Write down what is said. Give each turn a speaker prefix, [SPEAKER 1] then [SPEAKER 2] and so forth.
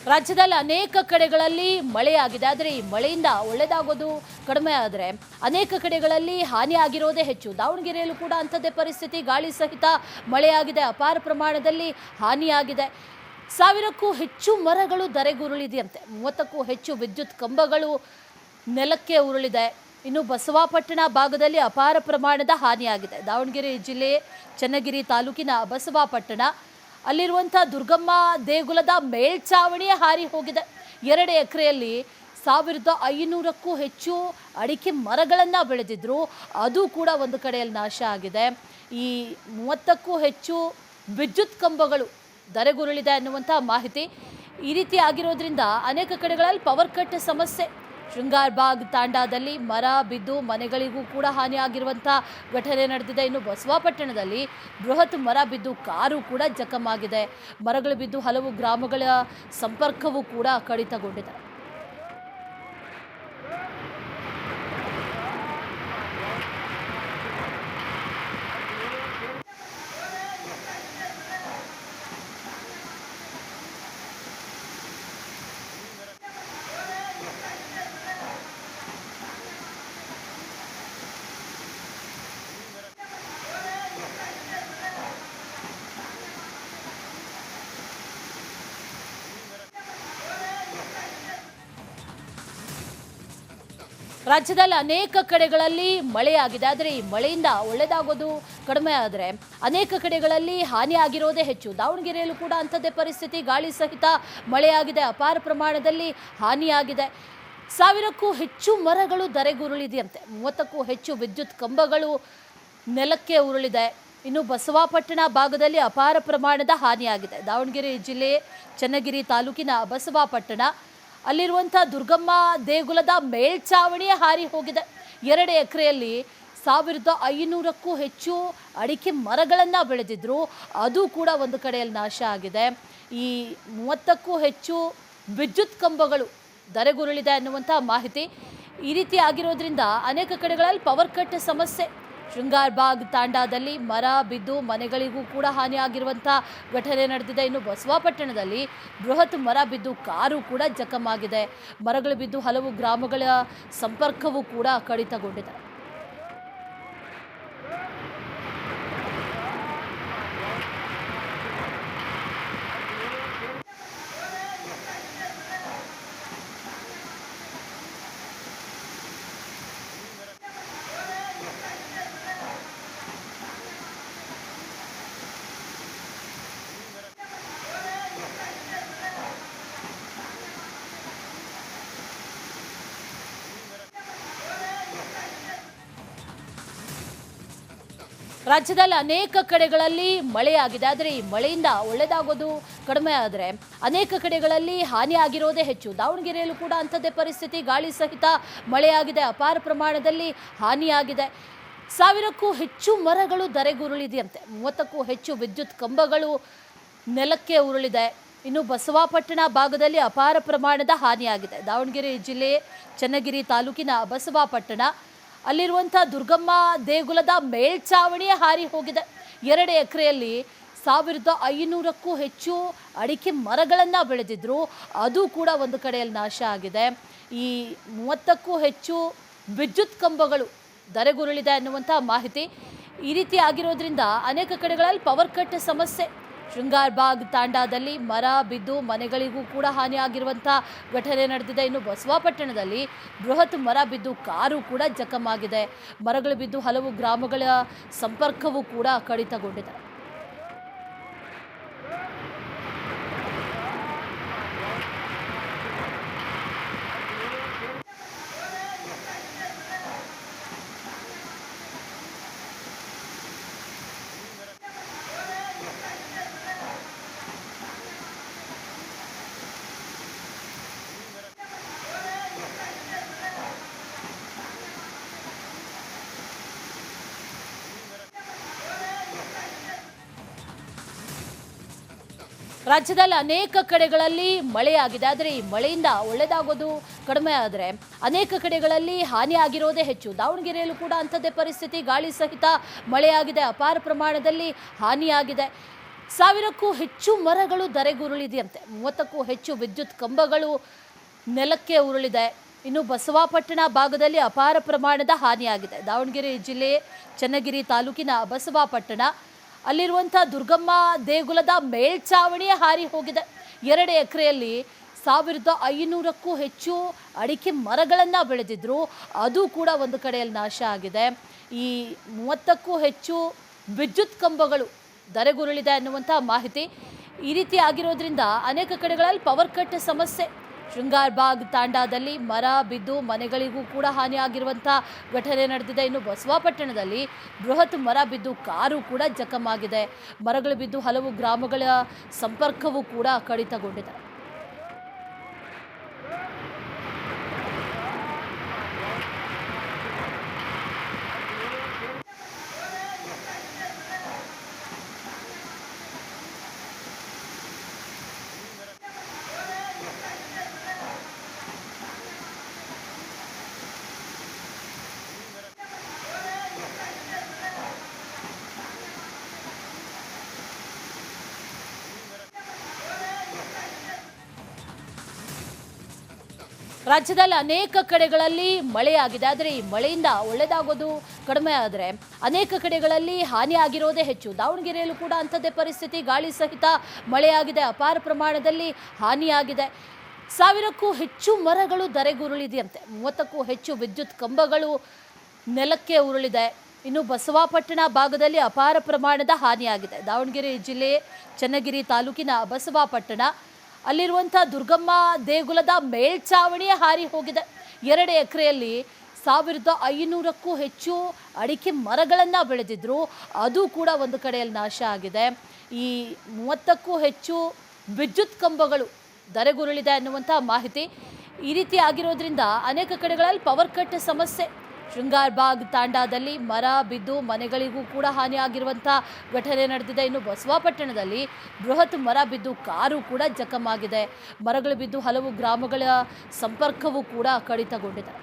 [SPEAKER 1] ರಾಜ್ಯದಲ್ಲಿ ಅನೇಕ ಕಡೆಗಳಲ್ಲಿ ಮಳೆಯಾಗಿದೆ. ಆದರೆ ಈ ಮಳೆಯಿಂದ ಒಳ್ಳೆಯದಾಗೋದು ಕಡಿಮೆ ಆದರೆ ಅನೇಕ ಕಡೆಗಳಲ್ಲಿ ಹಾನಿಯಾಗಿರೋದೇ ಹೆಚ್ಚು. ದಾವಣಗೆರೆಯಲ್ಲೂ ಕೂಡ ಅಂಥದ್ದೇ ಪರಿಸ್ಥಿತಿ. ಗಾಳಿ ಸಹಿತ ಮಳೆಯಾಗಿದೆ, ಅಪಾರ ಪ್ರಮಾಣದಲ್ಲಿ ಹಾನಿಯಾಗಿದೆ. 1000ಕ್ಕೂ ಹೆಚ್ಚು ಮರಗಳು ಧರೆಗುರುಳಿದೆಯಂತೆ. 30ಕ್ಕೂ ಹೆಚ್ಚು ವಿದ್ಯುತ್ ಕಂಬಗಳು ನೆಲಕ್ಕೆ ಉರುಳಿದೆ. ಇನ್ನು ಬಸವಾಪಟ್ಟಣ ಭಾಗದಲ್ಲಿ ಅಪಾರ ಪ್ರಮಾಣದ ಹಾನಿಯಾಗಿದೆ. ದಾವಣಗೆರೆ ಜಿಲ್ಲೆ ಚನ್ನಗಿರಿ ತಾಲೂಕಿನ ಬಸವಾಪಟ್ಟಣ ಅಲ್ಲಿರುವಂಥ ದುರ್ಗಮ್ಮ ದೇಗುಲದ ಮೇಲ್ಛಾವಣಿಯೇ ಹಾರಿ ಹೋಗಿದೆ. 2 ಎಕರೆಯಲ್ಲಿ 1500ಕ್ಕೂ ಹೆಚ್ಚು ಅಡಿಕೆ ಮರಗಳನ್ನು ಬೆಳೆದಿದ್ರು, ಅದು ಕೂಡ ಒಂದು ಕಡೆಯಲ್ಲಿ ನಾಶ ಆಗಿದೆ. ಈ 30ಕ್ಕೂ ಹೆಚ್ಚು ವಿದ್ಯುತ್ ಕಂಬಗಳು ಧರೆಗುರುಳಿದೆ ಅನ್ನುವಂಥ ಮಾಹಿತಿ. ಈ ರೀತಿ ಆಗಿರೋದ್ರಿಂದ ಅನೇಕ ಕಡೆಗಳಲ್ಲಿ ಪವರ್ ಕಟ್ ಸಮಸ್ಯೆ. ಶೃಂಗಾರಬಾಗ್ ತಾಂಡಾದಲ್ಲಿ ಮರ ಬಿದ್ದು ಮನೆಗಳಿಗೂ ಕೂಡ ಹಾನಿಯಾಗಿರುವಂಥ ಘಟನೆ ನಡೆದಿದೆ. ಇನ್ನು ಬಸವಾಪಟ್ಟಣದಲ್ಲಿ ಬೃಹತ್ ಮರ ಬಿದ್ದು ಕಾರು ಕೂಡ ಜಖಮಾಗಿದೆ. ಮರಗಳು ಬಿದ್ದು ಹಲವು ಗ್ರಾಮಗಳ ಸಂಪರ್ಕವೂ ಕೂಡ ಕಡಿತಗೊಂಡಿದೆ. ರಾಜ್ಯದಲ್ಲಿ ಅನೇಕ ಕಡೆಗಳಲ್ಲಿ ಮಳೆಯಾಗಿದೆ. ಆದರೆ ಈ ಮಳೆಯಿಂದ ಒಳ್ಳೆಯದಾಗೋದು ಕಡಿಮೆ ಆದರೆ ಅನೇಕ ಕಡೆಗಳಲ್ಲಿ ಹಾನಿಯಾಗಿರೋದೇ ಹೆಚ್ಚು. ದಾವಣಗೆರೆಯಲ್ಲೂ ಕೂಡ ಅಂಥದ್ದೇ ಪರಿಸ್ಥಿತಿ. ಗಾಳಿ ಸಹಿತ ಮಳೆಯಾಗಿದೆ, ಅಪಾರ ಪ್ರಮಾಣದಲ್ಲಿ ಹಾನಿಯಾಗಿದೆ. 1000ಕ್ಕೂ ಹೆಚ್ಚು ಮರಗಳು ಧರೆಗುರುಳಿದೆಯಂತೆ. 30ಕ್ಕೂ ಹೆಚ್ಚು ವಿದ್ಯುತ್ ಕಂಬಗಳು ನೆಲಕ್ಕೆ ಉರುಳಿದೆ. ಇನ್ನು ಬಸವಾಪಟ್ಟಣ ಭಾಗದಲ್ಲಿ ಅಪಾರ ಪ್ರಮಾಣದ ಹಾನಿಯಾಗಿದೆ. ದಾವಣಗೆರೆ ಜಿಲ್ಲೆ ಚನ್ನಗಿರಿ ತಾಲೂಕಿನ ಬಸವಾಪಟ್ಟಣ ಅಲ್ಲಿರುವಂಥ ದುರ್ಗಮ್ಮ ದೇಗುಲದ ಮೇಲ್ಛಾವಣಿಯೇ ಹಾರಿ ಹೋಗಿದೆ. 2 ಎಕರೆಯಲ್ಲಿ 1500ಕ್ಕೂ ಹೆಚ್ಚು ಅಡಿಕೆ ಮರಗಳನ್ನು ಬೆಳೆದಿದ್ರು, ಅದು ಕೂಡ ಒಂದು ಕಡೆಯಲ್ಲಿ ನಾಶ ಆಗಿದೆ. ಈ 30ಕ್ಕೂ ಹೆಚ್ಚು ವಿದ್ಯುತ್ ಕಂಬಗಳು ಧರೆಗುರುಳಿದೆ ಅನ್ನುವಂಥ ಮಾಹಿತಿ. ಈ ರೀತಿ ಆಗಿರೋದ್ರಿಂದ ಅನೇಕ ಕಡೆಗಳಲ್ಲಿ ಪವರ್ ಕಟ್ ಸಮಸ್ಯೆ. ಶೃಂಗಾರಬಾಗ್ ತಾಂಡಾದಲ್ಲಿ ಮರ ಬಿದ್ದು ಮನೆಗಳಿಗೂ ಕೂಡ ಹಾನಿಯಾಗಿರುವಂಥ ಘಟನೆ ನಡೆದಿದೆ. ಇನ್ನು ಬಸವಾಪಟ್ಟಣದಲ್ಲಿ ಬೃಹತ್ ಮರ ಬಿದ್ದು ಕಾರು ಕೂಡ ಜಖಮಾಗಿದೆ. ಮರಗಳು ಬಿದ್ದು ಹಲವು ಗ್ರಾಮಗಳ ಸಂಪರ್ಕವೂ ಕೂಡ ಕಡಿತಗೊಂಡಿದೆ. ರಾಜ್ಯದಲ್ಲಿ ಅನೇಕ ಕಡೆಗಳಲ್ಲಿ ಮಳೆಯಾಗಿದೆ. ಆದರೆ ಈ ಮಳೆಯಿಂದ ಒಳ್ಳೆಯದಾಗೋದು ಕಡಿಮೆ ಆದರೆ ಅನೇಕ ಕಡೆಗಳಲ್ಲಿ ಹಾನಿಯಾಗಿರೋದೇ ಹೆಚ್ಚು. ದಾವಣಗೆರೆಯಲ್ಲೂ ಕೂಡ ಅಂಥದ್ದೇ ಪರಿಸ್ಥಿತಿ. ಗಾಳಿ ಸಹಿತ ಮಳೆಯಾಗಿದೆ, ಅಪಾರ ಪ್ರಮಾಣದಲ್ಲಿ ಹಾನಿಯಾಗಿದೆ. 1000ಕ್ಕೂ ಹೆಚ್ಚು ಮರಗಳು ಧರೆಗುರುಳಿದೆಯಂತೆ. 30ಕ್ಕೂ ಹೆಚ್ಚು ವಿದ್ಯುತ್ ಕಂಬಗಳು ನೆಲಕ್ಕೆ ಉರುಳಿದೆ. ಇನ್ನು ಬಸವಾಪಟ್ಟಣ ಭಾಗದಲ್ಲಿ ಅಪಾರ ಪ್ರಮಾಣದ ಹಾನಿಯಾಗಿದೆ. ದಾವಣಗೆರೆ ಜಿಲ್ಲೆ ಚನ್ನಗಿರಿ ತಾಲೂಕಿನ ಬಸವಾಪಟ್ಟಣ ಅಲ್ಲಿರುವಂಥ ದುರ್ಗಮ್ಮ ದೇಗುಲದ ಮೇಲ್ಛಾವಣಿಯೇ ಹಾರಿ ಹೋಗಿದೆ. 2 ಎಕರೆಯಲ್ಲಿ 1500ಕ್ಕೂ ಹೆಚ್ಚು ಅಡಿಕೆ ಮರಗಳನ್ನು ಬೆಳೆದಿದ್ರು, ಅದು ಕೂಡ ಒಂದು ಕಡೆಯಲ್ಲಿ ನಾಶ ಆಗಿದೆ. ಈ 30ಕ್ಕೂ ಹೆಚ್ಚು ವಿದ್ಯುತ್ ಕಂಬಗಳು ಧರೆಗುರುಳಿದೆ ಅನ್ನುವಂಥ ಮಾಹಿತಿ. ಈ ರೀತಿ ಆಗಿರೋದ್ರಿಂದ ಅನೇಕ ಕಡೆಗಳಲ್ಲಿ ಪವರ್ ಕಟ್ ಸಮಸ್ಯೆ. ಶೃಂಗಾರಬಾಗ್ ತಾಂಡಾದಲ್ಲಿ ಮರ ಬಿದ್ದು ಮನೆಗಳಿಗೂ ಕೂಡ ಹಾನಿಯಾಗಿರುವಂಥ ಘಟನೆ ನಡೆದಿದೆ. ಇನ್ನು ಬಸವಾಪಟ್ಟಣದಲ್ಲಿ ಬೃಹತ್ ಮರ ಬಿದ್ದು ಕಾರು ಕೂಡ ಜಖಮಾಗಿದೆ. ಮರಗಳು ಬಿದ್ದು ಹಲವು ಗ್ರಾಮಗಳ ಸಂಪರ್ಕವೂ ಕೂಡ ಕಡಿತಗೊಂಡಿದೆ. ರಾಜ್ಯದಲ್ಲಿ ಅನೇಕ ಕಡೆಗಳಲ್ಲಿ ಮಳೆಯಾಗಿದೆ. ಆದರೆ ಈ ಮಳೆಯಿಂದ ಒಳ್ಳೆಯದಾಗೋದು ಕಡಿಮೆ ಆದರೆ ಅನೇಕ ಕಡೆಗಳಲ್ಲಿ ಹಾನಿಯಾಗಿರೋದೇ ಹೆಚ್ಚು. ದಾವಣಗೆರೆಯಲ್ಲೂ ಕೂಡ ಅಂಥದ್ದೇ ಪರಿಸ್ಥಿತಿ. ಗಾಳಿ ಸಹಿತ ಮಳೆಯಾಗಿದೆ, ಅಪಾರ ಪ್ರಮಾಣದಲ್ಲಿ ಹಾನಿಯಾಗಿದೆ. ಸಾವಿರಕ್ಕೂ ಹೆಚ್ಚು ಮರಗಳು ಧರೆಗುರುಳಿದೆಯಂತೆ. 30ಕ್ಕೂ ಹೆಚ್ಚು ವಿದ್ಯುತ್ ಕಂಬಗಳು ನೆಲಕ್ಕೆ ಉರುಳಿದೆ. ಇನ್ನು ಬಸವಾಪಟ್ಟಣ ಭಾಗದಲ್ಲಿ ಅಪಾರ ಪ್ರಮಾಣದ ಹಾನಿಯಾಗಿದೆ. ದಾವಣಗೆರೆ ಜಿಲ್ಲೆ ಚನ್ನಗಿರಿ ತಾಲೂಕಿನ ಬಸವಾಪಟ್ಟಣ ಅಲ್ಲಿರುವಂಥ ದುರ್ಗಮ್ಮ ದೇಗುಲದ ಮೇಲ್ಛಾವಣಿಯೇ ಹಾರಿ ಹೋಗಿದೆ. 2 ಎಕರೆಯಲ್ಲಿ 1500ಕ್ಕೂ ಹೆಚ್ಚು ಅಡಿಕೆ ಮರಗಳನ್ನು ಬೆಳೆದಿದ್ರು, ಅದು ಕೂಡ ಒಂದು ಕಡೆಯಲ್ಲಿ ನಾಶ ಆಗಿದೆ. ಈ 30ಕ್ಕೂ ಹೆಚ್ಚು ವಿದ್ಯುತ್ ಕಂಬಗಳು ಧರೆಗುರುಳಿದೆ ಅನ್ನುವಂಥ ಮಾಹಿತಿ. ಈ ರೀತಿ ಆಗಿರೋದ್ರಿಂದ ಅನೇಕ ಕಡೆಗಳಲ್ಲಿ ಪವರ್ ಕಟ್ ಸಮಸ್ಯೆ. ಶೃಂಗಾರಬಾಗ್ ತಾಂಡಾದಲ್ಲಿ ಮರ ಬಿದ್ದು ಮನೆಗಳಿಗೂ ಕೂಡ ಹಾನಿಯಾಗಿರುವಂಥ ಘಟನೆ ನಡೆದಿದೆ. ಇನ್ನು ಬಸವಾಪಟ್ಟಣದಲ್ಲಿ ಬೃಹತ್ ಮರ ಬಿದ್ದು ಕಾರು ಕೂಡ ಜಖಮಾಗಿದೆ. ಮರಗಳು ಬಿದ್ದು ಹಲವು ಗ್ರಾಮಗಳ ಸಂಪರ್ಕವೂ ಕೂಡ ಕಡಿತಗೊಂಡಿದೆ. ರಾಜ್ಯದಲ್ಲಿ ಅನೇಕ ಕಡೆಗಳಲ್ಲಿ ಮಳೆಯಾಗಿದೆ. ಆದರೆ ಈ ಮಳೆಯಿಂದ ಒಳ್ಳೆಯದಾಗೋದು ಕಡಿಮೆ ಆದರೆ ಅನೇಕ ಕಡೆಗಳಲ್ಲಿ ಹಾನಿಯಾಗಿರೋದೇ ಹೆಚ್ಚು. ದಾವಣಗೆರೆಯಲ್ಲೂ ಕೂಡ ಅಂಥದ್ದೇ ಪರಿಸ್ಥಿತಿ. ಗಾಳಿ ಸಹಿತ ಮಳೆಯಾಗಿದೆ, ಅಪಾರ ಪ್ರಮಾಣದಲ್ಲಿ ಹಾನಿಯಾಗಿದೆ. 1000ಕ್ಕೂ ಹೆಚ್ಚು ಮರಗಳು ಧರೆಗುರುಳಿದೆಯಂತೆ. 30ಕ್ಕೂ ಹೆಚ್ಚು ವಿದ್ಯುತ್ ಕಂಬಗಳು ನೆಲಕ್ಕೆ ಉರುಳಿದೆ. ಇನ್ನು ಬಸವಾಪಟ್ಟಣ ಭಾಗದಲ್ಲಿ ಅಪಾರ ಪ್ರಮಾಣದ ಹಾನಿಯಾಗಿದೆ. ದಾವಣಗೆರೆ ಜಿಲ್ಲೆ ಚನ್ನಗಿರಿ ತಾಲೂಕಿನ ಬಸವಾಪಟ್ಟಣ ಅಲ್ಲಿರುವಂಥ ದುರ್ಗಮ್ಮ ದೇಗುಲದ ಮೇಲ್ಛಾವಣಿಯೇ ಹಾರಿ ಹೋಗಿದೆ. 2 ಎಕರೆಯಲ್ಲಿ 1500ಕ್ಕೂ ಹೆಚ್ಚು ಅಡಿಕೆ ಮರಗಳನ್ನು ಬೆಳೆದಿದ್ರು, ಅದು ಕೂಡ ಒಂದು ಕಡೆಯಲ್ಲಿ ನಾಶ ಆಗಿದೆ. ಈ 30ಕ್ಕೂ ಹೆಚ್ಚು ವಿದ್ಯುತ್ ಕಂಬಗಳು ಧರೆಗುರುಳಿದೆ ಅನ್ನುವಂಥ ಮಾಹಿತಿ. ಈ ರೀತಿ ಆಗಿರೋದ್ರಿಂದ ಅನೇಕ ಕಡೆಗಳಲ್ಲಿ ಪವರ್ ಕಟ್ ಸಮಸ್ಯೆ. ಶೃಂಗಾರಬಾಗ್ ತಾಂಡಾದಲ್ಲಿ ಮರ ಬಿದ್ದು ಮನೆಗಳಿಗೂ ಕೂಡ ಹಾನಿಯಾಗಿರುವಂಥ ಘಟನೆ ನಡೆದಿದೆ. ಇನ್ನು ಬಸವಾಪಟ್ಟಣದಲ್ಲಿ ಬೃಹತ್ ಮರ ಬಿದ್ದು ಕಾರು ಕೂಡ ಜಖಮಾಗಿದೆ. ಮರಗಳು ಬಿದ್ದು ಹಲವು ಗ್ರಾಮಗಳ ಸಂಪರ್ಕವೂ ಕೂಡ ಕಡಿತಗೊಂಡಿದೆ.